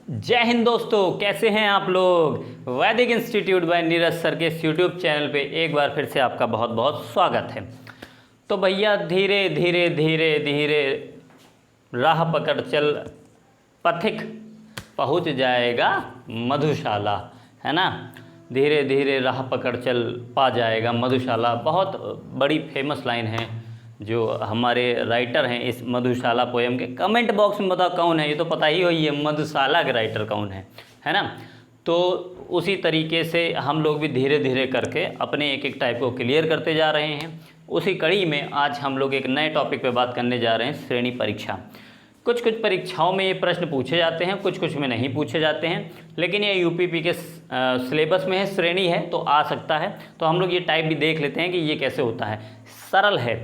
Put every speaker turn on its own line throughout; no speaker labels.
जय हिंद दोस्तों, कैसे हैं आप लोग। वैदिक इंस्टीट्यूट बाय नीरज सर के इस यूट्यूब चैनल पे एक बार फिर से आपका बहुत बहुत स्वागत है। तो भैया धीरे धीरे धीरे धीरे राह पकड़ चल, पथिक पहुंच जाएगा मधुशाला, है ना। धीरे धीरे राह पकड़ चल पा जाएगा मधुशाला, बहुत बड़ी फेमस लाइन है जो हमारे राइटर हैं इस मधुशाला पोएम के। कमेंट बॉक्स में बताओ कौन है, ये तो पता ही होई है मधुशाला के राइटर कौन है ना। तो उसी तरीके से हम लोग भी धीरे धीरे करके अपने एक एक टाइप को क्लियर करते जा रहे हैं। उसी कड़ी में आज हम लोग एक नए टॉपिक पे बात करने जा रहे हैं, श्रेणी परीक्षा। कुछ कुछ परीक्षाओं में ये प्रश्न पूछे जाते हैं, कुछ कुछ में नहीं पूछे जाते हैं, लेकिन ये यूपीपी के सिलेबस में है, श्रेणी है तो आ सकता है। तो हम लोग ये टाइप भी देख लेते हैं कि ये कैसे होता है। सरल है,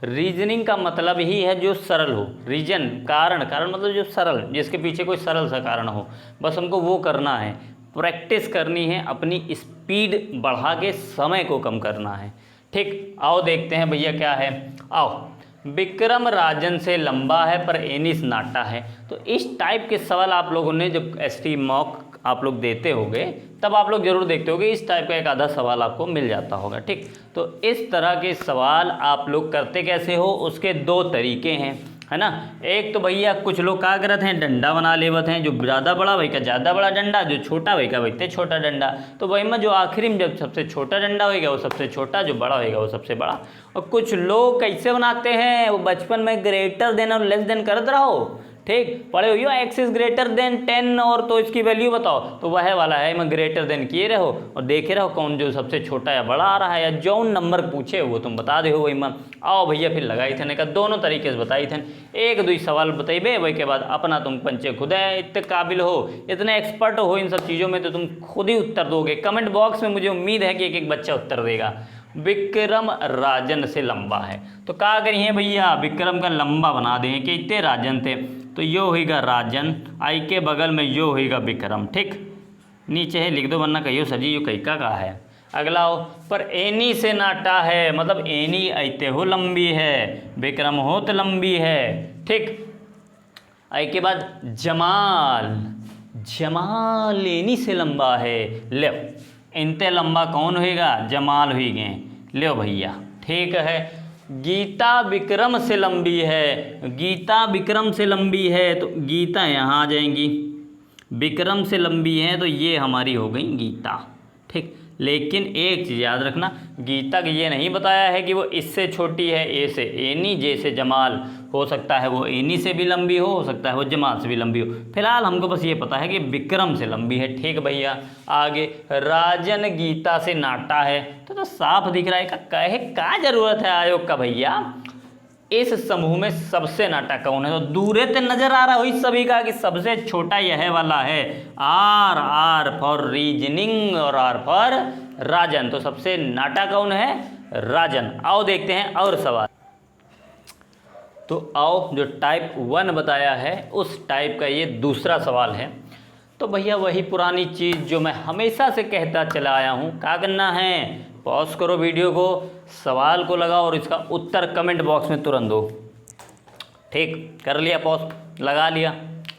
रीजनिंग का मतलब ही है जो सरल हो। रीजन कारण, कारण मतलब जो सरल, जिसके पीछे कोई सरल सा कारण हो, बस हमको वो करना है। प्रैक्टिस करनी है, अपनी स्पीड बढ़ा के समय को कम करना है। ठीक, आओ देखते हैं भैया क्या है। आओ, विक्रम राजन से लंबा है पर एनिस नाटा है। तो इस टाइप के सवाल आप लोगों ने जब एसटी मॉक आप लोग देते होगे तब आप लोग जरूर देखते होगे, इस टाइप का एक आधा सवाल आपको मिल जाता होगा। ठीक, तो इस तरह के सवाल आप लोग करते कैसे हो, उसके दो तरीके हैं, है ना। एक तो भैया कुछ लोग क्या करते हैं, डंडा बना लेवत हैं, जो ज़्यादा बड़ा वही का ज़्यादा बड़ा डंडा, जो छोटा वही का वही छोटा डंडा। तो वही में जो आखिरी में जब सबसे छोटा डंडा होगा वो सबसे छोटा, जो बड़ा होगा वो सबसे बड़ा। और कुछ लोग कैसे बनाते हैं, वो बचपन में ग्रेटर देन और लेस देन करते रहो। ठीक, पढ़े हुई हो एक्स इज ग्रेटर देन 10 और तो इसकी वैल्यू बताओ, तो वह वाला है मैं ग्रेटर देन किए रहो और देखे रहो कौन जो सबसे छोटा या बड़ा आ रहा है, या जौन नंबर पूछे वो तुम बता दे हो वही में। आओ भैया फिर लगाई थे का दोनों तरीके से बताई थे। एक दो सवाल बताइबे, वही के बाद अपना तुम पंचे खुद है, इतने काबिल हो, इतने एक्सपर्ट हो इन सब चीज़ों में तो तुम खुद ही उत्तर दोगे। कमेंट बॉक्स में मुझे उम्मीद है कि एक एक बच्चा उत्तर देगा। विक्रम राजन से लंबा है, तो क्या करिए भैया, विक्रम का लंबा बना दें कि इतने राजन थे, तो यो होगा राजन, आई के बगल में यो होगा विक्रम। ठीक, नीचे है लिख दो वरना कहियो सजी यो कई का है। अगला हो, पर एनी से नाटा है, मतलब एनी ऐते हो लंबी है, विक्रम हो तो लंबी है। ठीक, आई के बाद जमाल, जमाल एनी से लंबा है, ले इनते लंबा कौन होएगा, जमाल हुई गए, ले भैया। ठीक है, गीता विक्रम से लंबी है, गीता विक्रम से लंबी है, तो गीता यहाँ आ जाएंगी, विक्रम से लंबी है तो ये हमारी हो गई गीता। ठीक, लेकिन एक चीज़ याद रखना, गीता की ये नहीं बताया है कि वो इससे छोटी है, ए से एनी, जे से जमाल। हो सकता है वो एनी से भी लंबी हो सकता है वो जमाल से भी लंबी हो। फिलहाल हमको बस ये पता है कि विक्रम से लंबी है। ठीक भैया, आगे राजन गीता से नाटा है, तो साफ दिख रहा है का कहे का जरूरत है आयोग का भैया। इस समूह में सबसे नाटा कौन है, तो दूरे से नजर आ रहा हो इस सभी का कि सबसे छोटा यह वाला है। आर, आर फॉर रीजनिंग और आर फॉर राजन, तो सबसे नाटा कौन है, राजन। आओ देखते हैं और सवाल। तो आओ, जो टाइप 1 बताया है उस टाइप का ये दूसरा सवाल है। तो भैया वही पुरानी चीज़ जो मैं हमेशा से कहता चला आया हूँ, क्या करना है, पॉज करो वीडियो को, सवाल को लगाओ और इसका उत्तर कमेंट बॉक्स में तुरंत दो। ठीक, कर लिया पॉज, लगा लिया,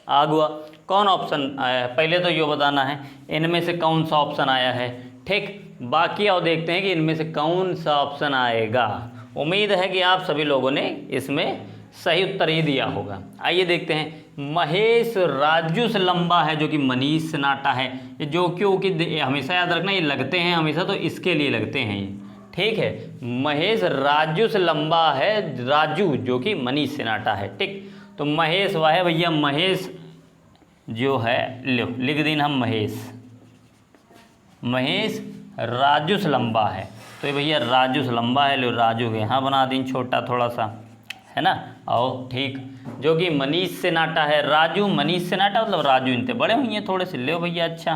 आ गया कौन ऑप्शन आया है, पहले तो ये बताना है इनमें से कौन सा ऑप्शन आया है। ठीक, बाकी आओ देखते हैं कि इनमें से कौन सा ऑप्शन आएगा। उम्मीद है कि आप सभी लोगों ने इसमें सही उत्तर ही दिया होगा। आइए देखते हैं, महेश राजू से लंबा है, जो कि मनीष से नाटा है। ये जो क्योंकि हमेशा याद रखना, ये लगते हैं हमेशा, तो इसके लिए लगते हैं ये। ठीक है, महेश राजू से लंबा है, राजू जो कि मनीष से नाटा है। ठीक, तो महेश वह है भैया, महेश जो है लो लिख दिन हम महेश, महेश राजू से लंबा है, तो ये भैया राजू से लंबा है, लो राजू के यहाँ बना दिन छोटा थोड़ा सा, है ना। आओ ठीक, जो कि मनीष से नाटा है, राजू मनीष से नाटा मतलब राजू इनते बड़े हुई हैं थोड़े से, ले भैया। अच्छा,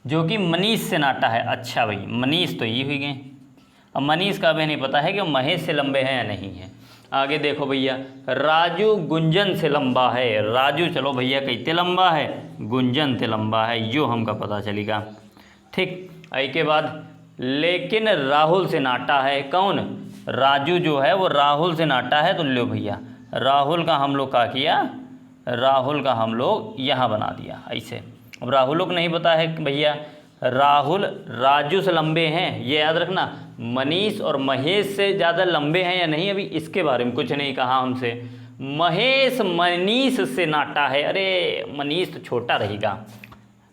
जो कि मनीष से नाटा है, अच्छा भाई मनीष तो ये हुई गए। अब मनीष का भी नहीं पता है कि महेश से लंबे हैं या नहीं है। आगे देखो भैया, राजू गुंजन से लंबा है, राजू चलो भैया कैसे लंबा है, गुंजन से लंबा है, यो हमका पता चलेगा। ठीक, आई के बाद लेकिन राहुल से नाटा है, कौन, राजू जो है वो राहुल से नाटा है, तो लो भैया राहुल का हम लोग क्या किया, राहुल का हम लोग यहाँ बना दिया ऐसे। अब राहुलों को नहीं पता है कि भैया राहुल राजू से लंबे हैं, ये याद रखना। मनीष और महेश से ज़्यादा लंबे हैं या नहीं, अभी इसके बारे में कुछ नहीं कहा हमसे। महेश मनीष से नाटा है, अरे मनीष तो छोटा रहेगा,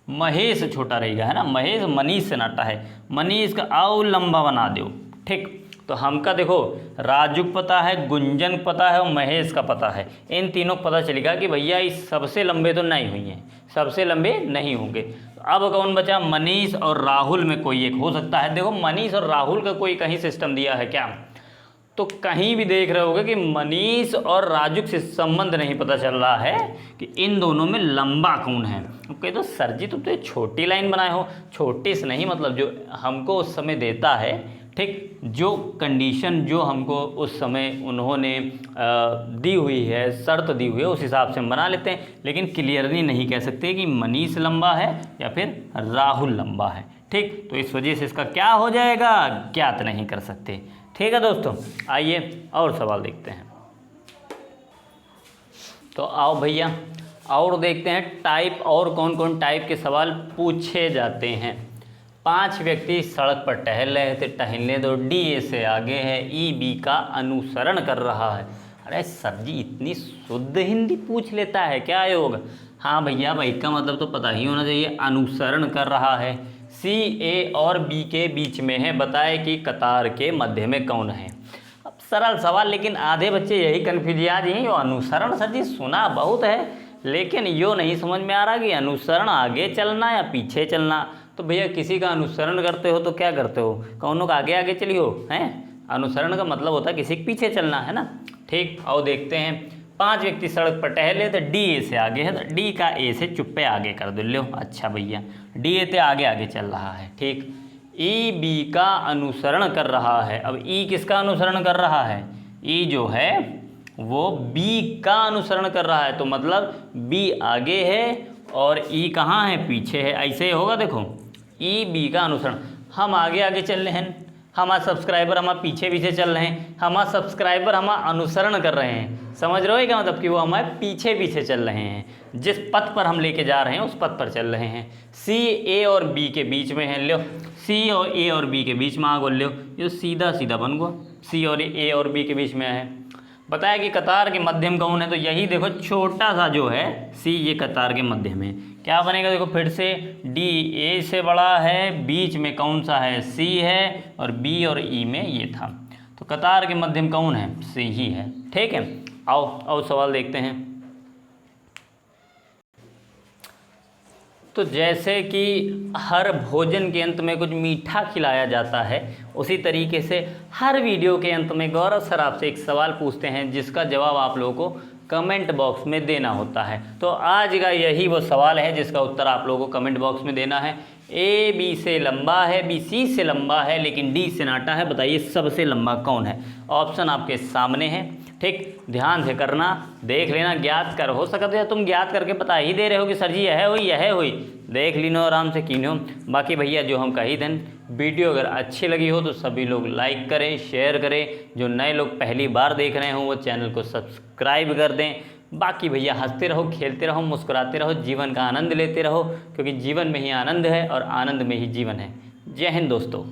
महेश छोटा रहेगा, है ना। महेश मनीष से नाटा है, मनीष का और लंबा बना दो, ठीक। तो हमका देखो राजू को पता है, गुंजन को पता है और महेश का पता है। इन तीनों को पता चलेगा कि भैया इस सबसे लंबे तो नहीं हुई हैं, सबसे लंबे नहीं होंगे। अब कौन बचा? मनीष और राहुल में कोई एक हो सकता है। देखो मनीष और राहुल का कोई कहीं सिस्टम दिया है क्या? तो कहीं भी देख रहे होगे कि मनीष और राजू से संबंध नहीं पता चल रहा है कि इन दोनों में लंबा कौन है। कहे तो सर जी तुम तो छोटी लाइन बनाए हो। छोटी से नहीं, मतलब जो हमको उस समय देता है, ठीक, जो कंडीशन जो हमको उस समय उन्होंने दी हुई है, शर्त दी हुई है, उस हिसाब से हम बना लेते हैं। लेकिन क्लियरली नहीं कह सकते कि मनीष लंबा है या फिर राहुल लंबा है, ठीक। तो इस वजह से इसका क्या हो जाएगा, ज्ञात नहीं कर सकते, ठीक है दोस्तों। आइए और सवाल देखते हैं। तो आओ भैया और देखते हैं टाइप, और कौन कौन टाइप के सवाल पूछे जाते हैं। 5 व्यक्ति सड़क पर टहल रहे थे, टहलने दो, डी ए से आगे है, ई बी का अनुसरण कर रहा है। अरे सर जी इतनी शुद्ध हिंदी पूछ लेता है क्या योग? हाँ भैया, भाई का मतलब तो पता ही होना चाहिए। अनुसरण कर रहा है, सी ए और बी के बीच में है, बताए कि कतार के मध्य में कौन है। अब सरल सवाल, लेकिन आधे बच्चे यही कन्फ्यूज आज हैं। यो अनुसरण सर जी सुना बहुत है, लेकिन यो नहीं समझ में आ रहा कि अनुसरण आगे चलना या पीछे चलना। तो भैया किसी का अनुसरण करते हो तो क्या करते हो? कौनों का आगे आगे चलियो, हैं? अनुसरण का मतलब होता है किसी के पीछे चलना, है ना, ठीक। और देखते हैं 5 व्यक्ति सड़क पर टहले तो डी ए से आगे है, तो डी का ए से चुप्पे आगे कर दो। लो अच्छा भैया, डी ए से आगे आगे चल रहा है, ठीक। ई बी का अनुसरण कर रहा है। अब ई किसका अनुसरण कर रहा है? ई जो है वो बी का अनुसरण कर रहा है, तो मतलब बी आगे है और ई कहाँ है? पीछे है। ऐसे होगा, देखो ई बी का अनुसरण, हम आगे आगे चल रहे हैं, हमारे सब्सक्राइबर हमारे पीछे पीछे चल रहे हैं, हमारे सब्सक्राइबर हमारा अनुसरण कर रहे हैं। समझ रहे हो क्या मतलब? कि वो हमारे पीछे पीछे चल रहे हैं, जिस पथ पर हम लेके जा रहे हैं उस पथ पर चल रहे हैं। सी ए और बी के बीच में है, लो सी और ए और बी के बीच में आ गो, लो ये सीधा सीधा बन गो, सी और ए और बी के बीच में है। बताया कि कतार के मध्यम कौन है, तो यही देखो छोटा सा जो है सी, ये कतार के मध्य में क्या बनेगा? देखो फिर से डी ए से बड़ा है, बीच में कौन सा है? सी है, और बी और ई में ये था, तो कतार के मध्यम कौन है? सी ही है, ठीक है। आओ सवाल देखते हैं। तो जैसे कि हर भोजन के अंत में कुछ मीठा खिलाया जाता है, उसी तरीके से हर वीडियो के अंत में गौरव सर आपसे एक सवाल पूछते हैं, जिसका जवाब आप लोगों को कमेंट बॉक्स में देना होता है। तो आज का यही वो सवाल है जिसका उत्तर आप लोगों को कमेंट बॉक्स में देना है। ए बी से लंबा है, बी सी से लंबा है, लेकिन डी से नाटा है, बताइए सबसे लंबा कौन है? ऑप्शन आपके सामने है, ठीक। ध्यान से करना, देख लेना, ज्ञात कर हो सकता है तुम ज्ञात करके बता ही दे रहे हो कि सर जी यह हुई, देख लीनो आराम से कीनो। बाकी भैया जो हम कही दें, वीडियो अगर अच्छी लगी हो तो सभी लोग लाइक करें, शेयर करें, जो नए लोग पहली बार देख रहे हो वो चैनल को सब्सक्राइब कर दें। बाकी भैया हंसते रहो, खेलते रहो, मुस्कुराते रहो, जीवन का आनंद लेते रहो, क्योंकि जीवन में ही आनंद है और आनंद में ही जीवन है। जय हिंद दोस्तों।